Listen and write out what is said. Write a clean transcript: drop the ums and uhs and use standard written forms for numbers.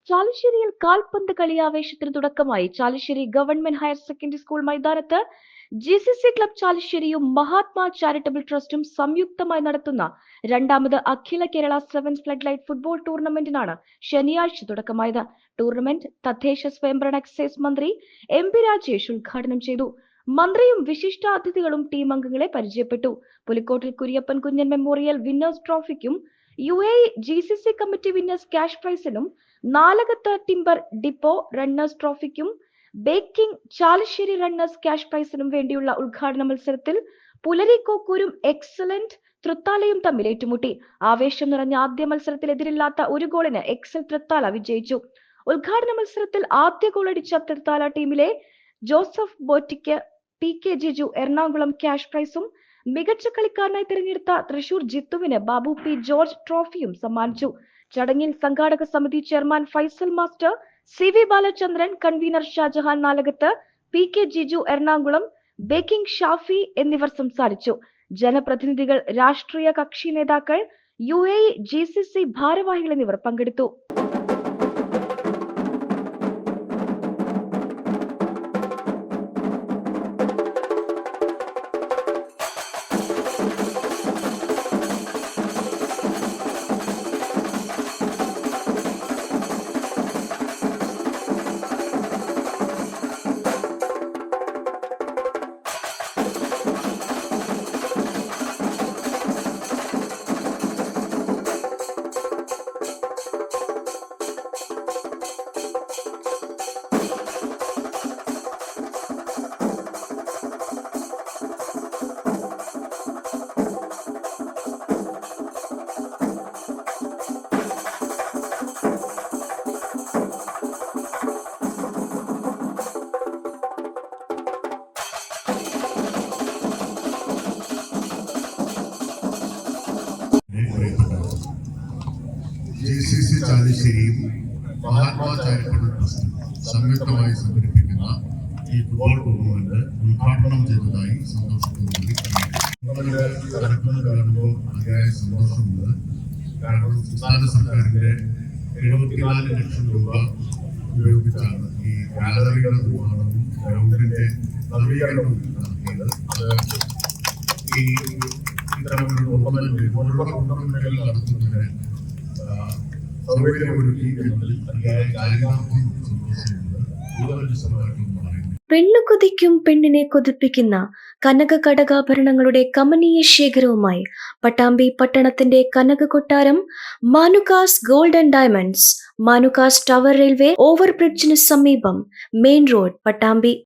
ചാലിശ്ശേരിയിൽ കാൽപന്ത് കളിയാവേശത്തിന് തുടക്കമായി. Chalissery government higher secondary school മൈതാനത്ത് GCC ക്ലബ് ചാലിശ്ശേരിയും മഹാത്മാ ചാരിറ്റബിൾ ട്രസ്റ്റും സംയുക്തമായി നടത്തുന്ന രണ്ടാമത് അഖില Kerala sevens flood light football ടൂർണമെന്റിനാണ് ശനിയാഴ്ച തുടക്കമായത്. ടൂർണമെന്റ് തദ്ദേശ സ്വയംഭരണ എക്സൈസ് മന്ത്രി MP രാജേഷ് ഉദ്ഘാടനം ചെയ്തു. മന്ത്രിയും വിശിഷ്ടാതിഥികളും ടീം അംഗങ്ങളെ പരിചയപ്പെട്ടു. പുലിക്കോട്ടിൽ കുര്യപ്പൻ കുഞ്ഞൻ മെമ്മോറിയൽ വിന്നേഴ്സ് ട്രോഫിക്കും UAE GCC committee winners cash പ്രൈസിനും നാലകത്ത് ടിംബർ ഡിപ്പോ റണ്ണേഴ്സ് ട്രോഫിക്കും ബേക്കിംഗ് ചാലിശ്ശേരി റണ്ണേഴ്സ് ക്യാഷ് പ്രൈസിനും വേണ്ടിയുള്ള ഉദ്ഘാടന മത്സരത്തിൽ പുലരിക്കോക്കൂരും എക്സലന്റ് തൃത്താലയും തമ്മിൽ ഏറ്റുമുട്ടി. ആവേശം നിറഞ്ഞ ആദ്യ മത്സരത്തിൽ എതിരില്ലാത്ത ഒരു ഗോളിന് എക്സൽ തൃത്താല വിജയിച്ചു. ഉദ്ഘാടന മത്സരത്തിൽ ആദ്യ ഗോൾ അടിച്ച തൃത്താല ടീമിലെ Joseph boutique PK Jiju Ernakulam cash പ്രൈസും മികച്ച കളിക്കാരനായി തിരഞ്ഞെടുത്ത തൃശൂർ ജിത്തുവിന് ബാബു P ജോർജ് ട്രോഫിയും സമ്മാനിച്ചു. ചടങ്ങിൽ സംഘാടക സമിതി chairman Faisal master, CV Balachandran, convener Shajahan Nalakath, PK Jiju Ernakulam, baking Shafi എന്നിവർ സംസാരിച്ചു. ജനപ്രതിനിധികൾ, രാഷ്ട്രീയ കക്ഷി നേതാക്കൾ, UAE GCC ഭാരവാഹികൾ എന്നിവർ പങ്കെടുത്തു. GCC ചാലിശ്ശേരിയും മഹാത്മാ ചാരിറ്റബിൾ ട്രസ്റ്റും സംയുക്തമായി സംഘടിപ്പിക്കുന്ന ഈ ഫുട്ബോൾ ടൂർണമെന്റ് ഉദ്ഘാടനം ചെയ്തതായി സന്തോഷത്തോടുകൂടി നടക്കുന്നത് കാണുമ്പോൾ അതിയായ സന്തോഷമുണ്ട്. കാരണം സംസ്ഥാന സർക്കാരിന്റെ 74 ലക്ഷം രൂപ ഉപയോഗിച്ചാണ് ഈ ഗാലറിയുടെ നിർമ്മാണവും ഗ്രൗണ്ടിന്റെ നവീകരണവും നടത്തിയത്. ഈ ഇത്തരമൊരു ടൂർണമെന്റുകൾ നടത്തുന്നതിന് സൗകര്യമൊരുക്കി എന്നതിൽ അതിയായ കാര്യമാർക്കും സന്തോഷമുണ്ട്. കൂടുതൽ പെണ്ണു കൊതിക്കും പെണ്ണിനെ കൊതിപ്പിക്കുന്ന കനക കടകാഭരണങ്ങളുടെ കമനീയ ശേഖരവുമായി പട്ടാമ്പി പട്ടണത്തിന്റെ കനക കൊട്ടാരം Manukas gold and diamonds, Manukas tower railway ഓവർബ്രിഡ്ജിന് സമീപം, മെയിൻ റോഡ്, പട്ടാമ്പി.